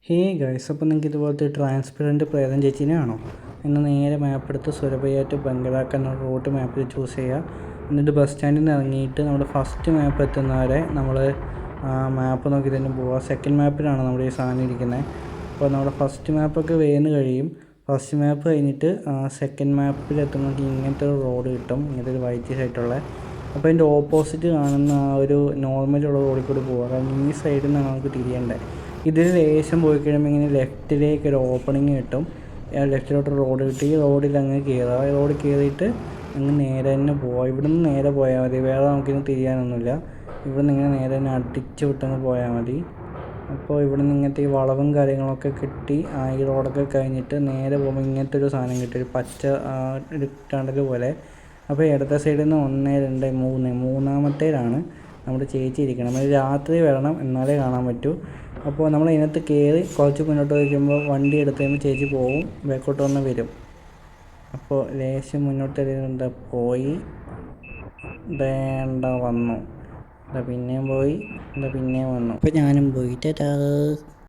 Hey guys, അപ്പോൾ നിങ്ങൾക്ക് ഇതുപോലത്തെ ട്രാൻസ്പെറൻറ്റ് പ്രേതം ചേച്ചീനെ ആണോ? ഇന്ന് നേരെ മാപ്പ് എടുത്ത് സുരഭയ ടു ബംഗലാക്ക് എന്ന റൂട്ട് മാപ്പിൽ ചൂസ് ചെയ്യുക. എന്നിട്ട് ബസ് സ്റ്റാൻഡിൽ നിന്ന് ഇറങ്ങിയിട്ട് നമ്മുടെ ഫസ്റ്റ് മാപ്പ് എത്തുന്നവരെ നമ്മൾ മാപ്പ് നോക്കി തന്നെ പോവുക. സെക്കൻഡ് മാപ്പിലാണ് നമ്മുടെ ഈ സാധനം ഇരിക്കുന്നത്. അപ്പോൾ നമ്മുടെ ഫസ്റ്റ് മാപ്പൊക്കെ വേഗം കഴിയും. ഫസ്റ്റ് മാപ്പ് കഴിഞ്ഞിട്ട് സെക്കൻഡ് മാപ്പിൽ എത്തുമ്പോൾ ഇങ്ങനത്തെ ഒരു റോഡ് കിട്ടും, ഇങ്ങനത്തെ ഒരു വൈറ്റ് ആയിട്ടുള്ള. അപ്പോൾ അതിൻ്റെ ഓപ്പോസിറ്റ് കാണുന്ന ആ ഒരു നോർമലുള്ള റോഡിൽ കൂടി പോവുക. കാരണം ഈ സൈഡിൽ നിന്നാണ് നമുക്ക് തിരിയേണ്ടത്. ഇതിൽ ലേശം പോയി കഴിയുമ്പോൾ ഇങ്ങനെ ലെഫ്റ്റിലേക്ക് ഒരു ഓപ്പണിങ് കിട്ടും. ലെഫ്റ്റിലോട്ട് റോഡ് കിട്ടി, ഈ റോഡിൽ അങ്ങ് കയറുക. ഈ റോഡ് കയറിയിട്ട് അങ്ങ് നേരെ തന്നെ പോവുക. ഇവിടെ നിന്ന് നേരെ പോയാൽ മതി, വേറെ നമുക്കിന്ന് തിരിയാനൊന്നുമില്ല. ഇവിടെ നിന്ന് ഇങ്ങനെ നേരെ തന്നെ അടിച്ച് വിട്ടങ്ങ് പോയാൽ മതി. അപ്പോൾ ഇവിടെ നിന്ന് ഇങ്ങനത്തെ ഈ വളവും കാര്യങ്ങളൊക്കെ കിട്ടി ഈ റോഡൊക്കെ കഴിഞ്ഞിട്ട് നേരെ പോകുമ്പോൾ ഇങ്ങനത്തെ ഒരു സാധനം കിട്ടി, ഒരു പച്ച ഒരു ടണൽ പോലെ. അപ്പോൾ ഇടത്തെ സൈഡിൽ നിന്ന് 1, 2, 3 മൂന്നാമത്തേലാണ് നമ്മുടെ ചേച്ചി ഇരിക്കണം. നമ്മൾ രാത്രി വരണം, എന്നാലേ കാണാൻ പറ്റൂ. അപ്പോൾ നമ്മൾ ഇതിനകത്ത് കയറി കുറച്ച് മുന്നോട്ട് വയ്ക്കുമ്പോൾ വണ്ടി എടുത്ത് കഴിയുമ്പോൾ ചേച്ചി പോകും, ബാക്കോട്ട് വന്ന് വരും. അപ്പോൾ ലേശം മുന്നോട്ട് എന്താ പോയി വേണ്ട വന്നു, പിന്നെയും പോയി, പിന്നെയും വന്നു. അപ്പോൾ ഞാനും പോയി. ടാ.